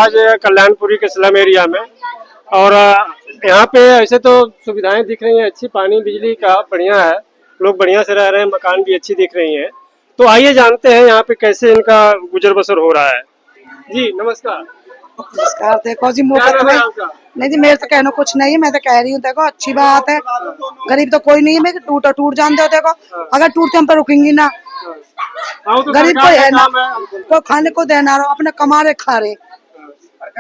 आज कल्याणपुरी के slum area में। और यहाँ पे ऐसे तो सुविधाएं दिख रही हैं अच्छी, पानी बिजली का बढ़िया है, लोग बढ़िया से रह रहे हैं, मकान भी अच्छी दिख रही हैं। तो आइए जानते हैं यहाँ पे कैसे इनका गुजर बसर हो रहा है। जी नमस्कार। नमस्कार। देखो जी क्या नाम है आपका? नहीं जी, मेरे तो कहना कुछ नहीं है, मैं तो कह रही हूँ देखो अच्छी बात है, गरीब तो कोई नहीं है, मैं टूट जान दो। देखो अगर टूट हम पे रुकेंगी ना, हाँ, तो गरीब सरकार कोई का है ना, काम है। कोई खाने को देना रहो, अपने कमा रहे खा रहे,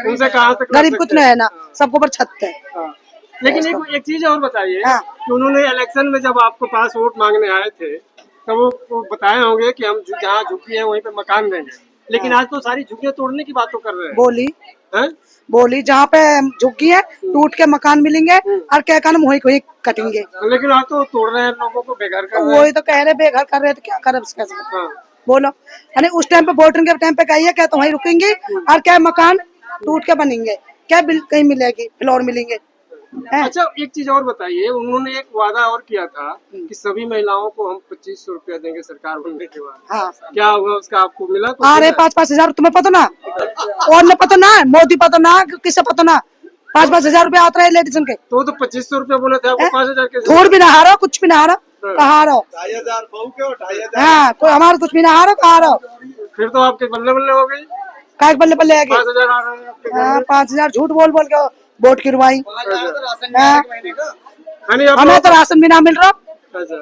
उनसे कहाँ तक कर गरीब सकते कुछ नहीं हैं? है ना, सबको ऊपर छत है। हाँ। लेकिन एक चीज और बताइए हाँ। कि उन्होंने इलेक्शन में जब आपको पास वोट मांगने आए थे तो वो बताए होंगे कि हम जहाँ झुग्गी है वहीं पे मकान देंगे, लेकिन आज तो सारी झुग्गियां तोड़ने की बात तो कर रहे हैं। बोली हैं? बोली जहाँ पे झुग्गी है टूट के मकान मिलेंगे और क्या कहना वही कोई कटेंगे। लेकिन आज तो तोड़ रहे हैं, लोगों को बेघर कर तो रहे हैं। वही तो कह रहे बेघर कर रहे, तो क्या करे कैसे हाँ। बोलो। यानी उस टाइम पे वोटिंग के टाइम पे कहिए क्या तो वहीं रुकेंगे और क्या मकान टूट के बनेंगे, क्या बिल कहीं मिलेगी, फ्लोर मिलेंगे है? अच्छा एक चीज और बताइए, उन्होंने एक वादा और किया था कि सभी महिलाओं को हम 2500 रुपया देंगे सरकार बनने के बाद। हाँ। क्या हुआ उसका, आपको मिला? अरे 5-5 हजार तुम्हें पता ना, और न पता ना, मोदी पता ना, किसे पता ना, 5-5 हजार रुपया आता है लेडीज के। तो 2500 रुपया बोले थे, आपको 5000 के थोड़ भी ना हारो, कुछ भी ना हारो, कहा हारो। 2,500 हाँ, कोई हमारा कुछ भी ना हारो, कहा हारो। फिर तो आपके बल्ले बल्ले हो गई। काय बल्ले बल्ले आगे 5000 आ रहे हैं आपके घर हाँ, में। 5,000 झूठ बोल बोल के वोट गिरवाई। हाँ, यानी आप हमें तो राशन भी ना मिल रहा अच्छा,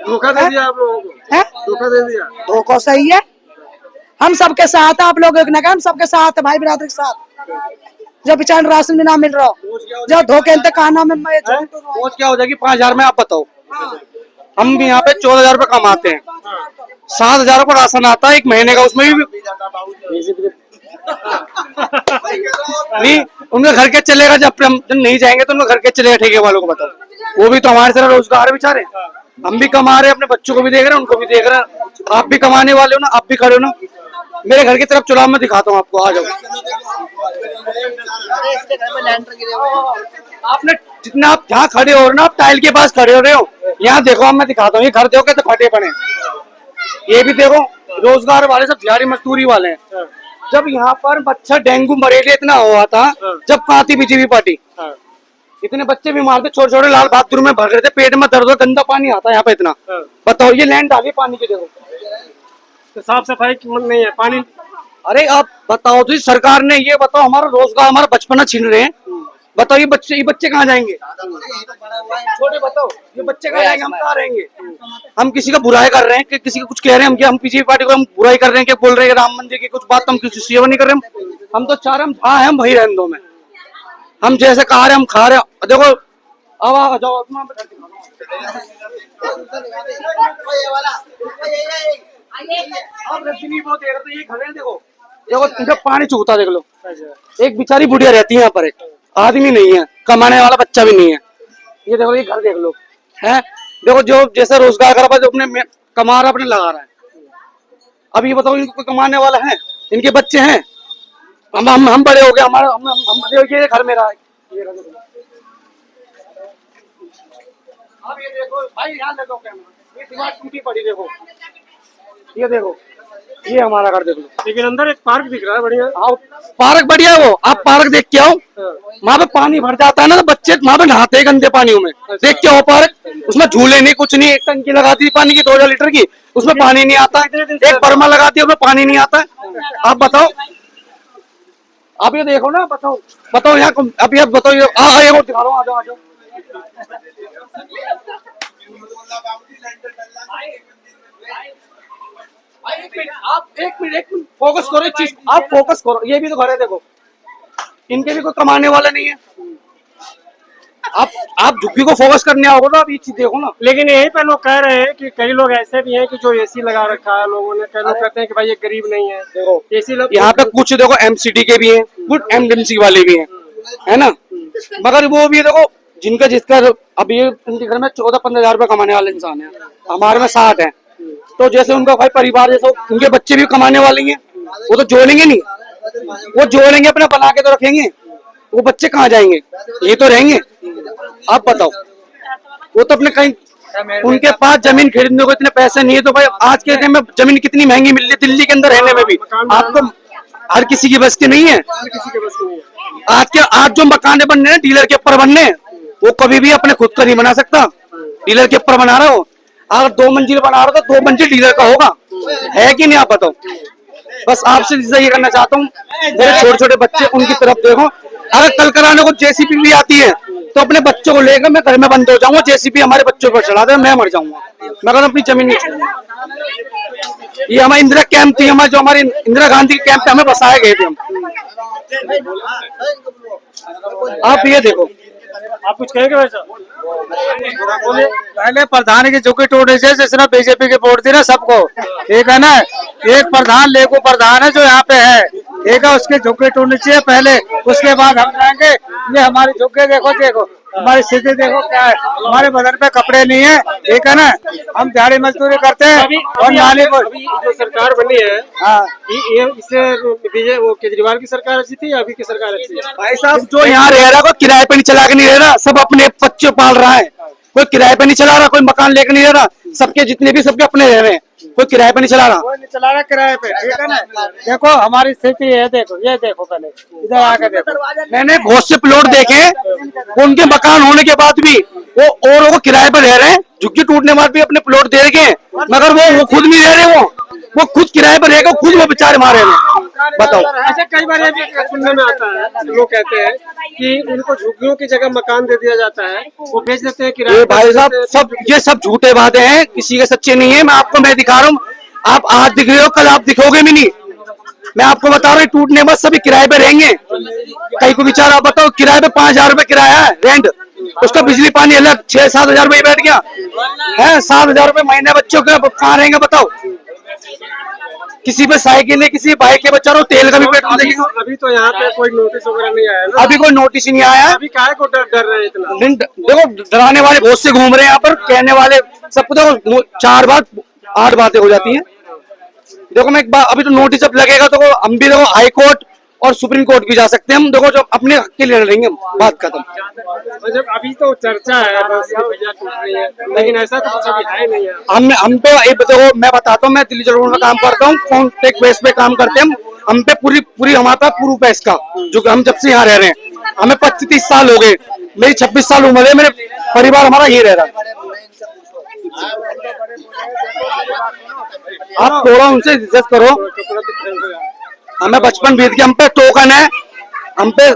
धोखा दे दिया आप लोगों को। है, धोखा दे दिया। धोखा सही है। हम सबके साथ है, आप लोग एक ना, हम सबके साथ है, भाई बिरादरी के साथ। जब बेचारे राशन भी ना मिल रहा, जो धोखे काना में पहुंच क्या हो जाएगी 5,000 में, आप बताओ। हम भी यहाँ पे 14,000 रुपए कमाते हैं, 7,000 का राशन आता है एक महीने का, उसमें भी नहीं उनका घर के चलेगा। जब हम नहीं जाएंगे तो उनका घर के चलेगा, ठेके वालों को बताओ। वो भी तो हमारे तरह रोजगार है बेचारे, हम भी कमा रहे हैं, अपने बच्चों को भी देख रहे हैं, उनको भी देख रहे हैं। आप भी कमाने वाले हो ना, आप भी खड़े हो ना। मेरे घर की तरफ चलो, मैं दिखाता हूँ आपको, आ जाओ। आपने जितना आप जहाँ खड़े हो रहे ना, आप टाइल के पास खड़े हो रहे हो, यहाँ देखो, अब मैं दिखाता हूँ। ये घर देखो तो फटे पड़े, ये भी देखो, रोजगार वाले सब दिहाड़ी मजदूरी वाले हैं। जब यहाँ पर बच्चा डेंगू मलेरिया इतना हुआ था, जब कहाँ थी बीजेपी पार्टी? इतने बच्चे बीमार थे, छोटे छोटे, लाल बहादुर में भग रहे थे, पेट में दर्द, गंदा पानी आता है यहाँ पे इतना। बताओ, ये लैंड डाली पानी की, देखो तो साफ सफाई की मन नहीं है, पानी। अरे आप बताओ तो, सरकार ने ये बताओ, हमारा रोजगार, हमारा बचपना छीन रहे हैं। बताओ ये बच्चे कहाँ जाएंगे? छोटे बताओ, ये बच्चे कहाँ जाएंगे? हम कहाँ रहेंगे? हम किसी का बुराई कर रहे हैं कि किसी का कुछ कह रहे हैं? हम बीजेपी पार्टी को हम बुराई कर रहे हैं कि बोल रहे हैं राम मंदिर की कुछ बात, हम किसी सेवा नहीं कर रहे हैं। हम तो चाह रहे हम जहाँ है हम वही रहने दो, में हम जैसे खा रहे हम खा रहे हैं। देखो अब आ जाओ, आप रजनी बहुत देख रहे, ये खड़े हैं, देखो देखो इनका पानी चूता, देख लो। एक बेचारी बुढ़िया रहती है यहाँ पर, एक आदमी नहीं है, कमाने वाला बच्चा भी नहीं है। ये देखो, ये घर देख लो है, देखो जो जैसा रोजगार कर रहा है, जो अपने कमा रहा, अपने लगा रहा है। अब ये बताओ, इनको कमाने वाला है? इनके बच्चे हैं? हम बड़े हो गए, हमारा हम बड़े हो गए, घर मेरा है। अब ये देखो भाई, यहाँ देखो कैमरा, ये दीवार टूटी पड़ी, देखो ये देखो, ये हमारा घर देख लो। लेकिन अंदर एक पार्क दिख रहा है बढ़िया। आओ, पार्क बढ़िया है वो, आप पार्क देख के आओ। वहाँ पे पानी भर जाता है ना, तो बच्चे वहाँ पे नहाते हैं गंदे पानियों में। देख के आओ पार्क, उसमें झूले नहीं, कुछ नहीं, एक टंकी लगा दी पानी की 2,000 लीटर की, उसमें पानी नहीं आता। एक बर्मा लगा दी, उसमें पानी नहीं आता। आप बताओ, आप ये देखो ना, बताओ यहाँ, अब ये बताओ, ये दिखा रहा हूँ, आ जाओ आ जाओ। एक मिनट फोकस करो, एक चीज आप फोकस करो। ये भी तो घर है, देखो इनके भी कोई कमाने वाला नहीं है। आप झुग्गी को फोकस करने आओगे ना, आप ये चीज देखो ना। लेकिन यही पे लोग कह रहे हैं कि कई लोग ऐसे भी हैं कि जो एसी लगा रखा है लोगों ने, कई लोग कहते हैं कि भाई ये गरीब नहीं है। देखो एसी लोग यहाँ पे कुछ देखो एमसीडी के भी हैं, कुछ एमडीएमसी वाले भी हैं, है ना। मगर वो भी देखो, जिनका जिसका, अब ये उनके घर में 14-15 हजार रुपए कमाने वाले इंसान है, हमारे में 60 है। तो जैसे उनका भाई परिवार, जैसे उनके बच्चे भी कमाने वाले हैं, वो तो जोड़ेंगे नहीं, वो जोड़ेंगे अपना बना के तो रखेंगे, वो बच्चे कहाँ जाएंगे? ये तो रहेंगे। आप बताओ, वो तो अपने कहीं, उनके पास जमीन खरीदने को इतने पैसे नहीं है, तो भाई आज के टाइम में जमीन कितनी महंगी मिल रही है दिल्ली के अंदर रहने में भी। आपको हर किसी की बस की नहीं है। किसी के बस की नहीं है। आज जो मकान बन रहे हैं डीलर के ऊपर बनने हैं, वो कभी भी अपने खुद का नहीं बना सकता। डीलर के ऊपर बना रहा हो, अगर 2 मंजिल बना रहा तो 2 मंजिल डीलर का होगा, है कि नहीं आप बताओ। बस आपसे ये करना चाहता हूँ, मेरे छोटे छोटे बच्चे उनकी तरफ देखो। अगर कल कराने को जेसीबी भी आती है तो अपने बच्चों को लेकर मैं घर में बंद हो जाऊंगा, जेसीबी हमारे बच्चों पर चढ़ा दे, मैं मर जाऊंगा, मैं अगर अपनी जमीन नहीं छोड़ूंगा। ये हमारी इंदिरा कैंप थी, हमारे जो हमारी इंदिरा गांधी के कैंप पे हमें बसाए गए थे हम। आप ये देखो, आप कुछ कहेंगे वैसा? पहले प्रधान की झुकी टूटने से जिसने बीजेपी की वोट दी ना सबको, ठीक है ना, एक प्रधान लेको प्रधान है जो यहाँ पे है, ठीक है, उसकी झुकी टूटनी चाहिए पहले, उसके बाद हम जाएंगे। ये हमारी झुग्गी देखो, देखो हमारी स्थिति देखो क्या है, हमारे बदन पे कपड़े नहीं है, ठीक है ना, हम दिहाड़ी मजदूरी करते हैं। और नाली को अभी जो सरकार बनी है, हाँ ये इससे वो केजरीवाल की सरकार अच्छी थी या अभी की सरकार अच्छी है? भाई साहब जो यहाँ रह रहा, कोई किराए पे नहीं चला के नहीं रह रहा, सब अपने बच्चे पाल रहा है, कोई किराए पे नहीं चला रहा, कोई मकान लेकर नहीं रह रहा, सबके जितने भी सबके अपने रह रहे हैं, कोई किराए पे नहीं चला रहा। कोई नहीं चला रहा किराए पे, ठीक है ना। देखो हमारी स्थिति है, देखो ये देखो, पहले इधर आके देखो। मैंने बहुत से प्लॉट देखे, उनके मकान होने के बाद भी वो औरों को किराए पे रह रहे हैं, झुग्गी टूटने के बाद भी अपने प्लॉट दे रखे हैं, मगर वो खुद नहीं रह रहे, वो खुद किराए पर रहेगा, खुद वो बेचारे मारे हैं। बताओ। अच्छा, कई बार ये भी सुनने में आता है, लोग कहते हैं कि इनको झुग्गियों की जगह मकान दे दिया जाता है, वो बेच देते हैं किराए ये पर। भाई साहब ये सब झूठे बातें हैं, किसी के सच्चे नहीं है। मैं दिखा रहा हूँ, आप आज दिख रहे हो, कल आप दिखोगे भी नहीं। मैं आपको बता रहा हूँ, टूटने बाद सभी किराए पे रहेंगे। कहीं को विचार, आप बताओ, किराए पे 5,000 रुपए किराया है रेंट, उसका बिजली पानी अलग 6-7 हजार रुपये बैठ गया है, 7,000 रुपये महीने बच्चों के कहाँ रहेंगे बताओ। किसी पे साइकिल है, किसी बाइक के बच्चा, तेल का भी पेट्रोल देखेगा। अभी तो यहाँ पे कोई नोटिस वगैरह नहीं आया ना? अभी कोई नोटिस ही नहीं आया है। अभी काहे को डर रहे हैं इतना? देखो डराने वाले बहुत से घूम रहे हैं यहाँ पर, कहने वाले सबको देखो 4 बात 8 बातें हो जाती हैं। देखो मैं एक बार, अभी तो नोटिस जब लगेगा तो हम भी देखो हाई कोर्ट और सुप्रीम कोर्ट भी जा सकते हैं हम, देखो जो अपने हक के लिए लड़ेंगे हम, बात खत्म। मतलब अभी तो चर्चा है बस भैया टूट रही है, लेकिन ऐसा तो कुछ अभी है नहीं है। हम तो देखो मैं बताता हूँ, मैं दिल्ली जरूर में काम करता हूँ, कॉन्ट्रैक्ट बेस पे काम करते हैं हम पे पूरी हमारे पास प्रूफ है इसका, जो हम जब से यहाँ रह रहे हैं, हमें 25-30 साल हो गए, मेरी 26 साल उम्र है, मेरे परिवार हमारा यही रह रहा है। आप थोड़ा उनसे इज्जत करो, हमें बचपन बीत गया, हम पे टोकन है, हम पे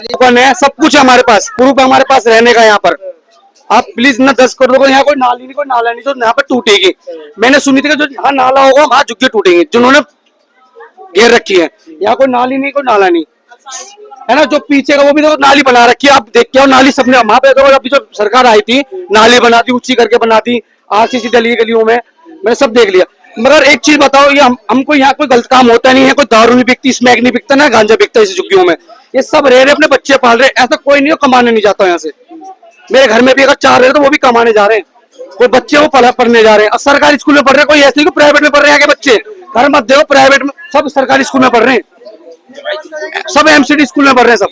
टोकन है, सब कुछ है हमारे पास, प्रूफ है हमारे पास रहने का यहाँ पर। आप प्लीज ना 10 करोड़ को, यहाँ कोई नाली नहीं, कोई नाला नहीं, तो यहाँ पर टूटेगी। मैंने सुनी थी कि जो यहाँ नाला होगा वहाँ झुग्गी टूटेंगी, जिन्होंने घेर रखी है। यहाँ कोई नाली नहीं, कोई नाला नहीं है ना, जो पीछे का वो भी देखो नाली बना रखी है, आप देख के आओ नाली सबने वहां पे देखो, अभी जो सरकार आई थी नाली बना दी, ऊंची करके बना दी, आरसीसी डली गलियों में, मैंने सब देख लिया। मगर एक चीज बताओ, ये हमको यहाँ कोई गलत काम होता नहीं है, कोई दारू नहीं बिकती, स्मैक नहीं बिकता, ना गांजा बिकता इस झुग्गियों में, ये सब रह रहे अपने बच्चे पाल रहे, ऐसा कोई नहीं कमाने नहीं जाता यहाँ से। मेरे घर में भी अगर 4 रहे तो वो भी कमाने जा रहे हैं, कोई बच्चे वो पढ़ने जा रहे हैं, और सरकारी स्कूल में पढ़ रहे हैं, कोई ऐसे नहीं प्राइवेट में पढ़ रहे हैं आगे बच्चे, घर मत देखो प्राइवेट में, सब सरकारी स्कूल में पढ़ रहे हैं, सब एमसीडी स्कूल में पढ़ रहे हैं सब।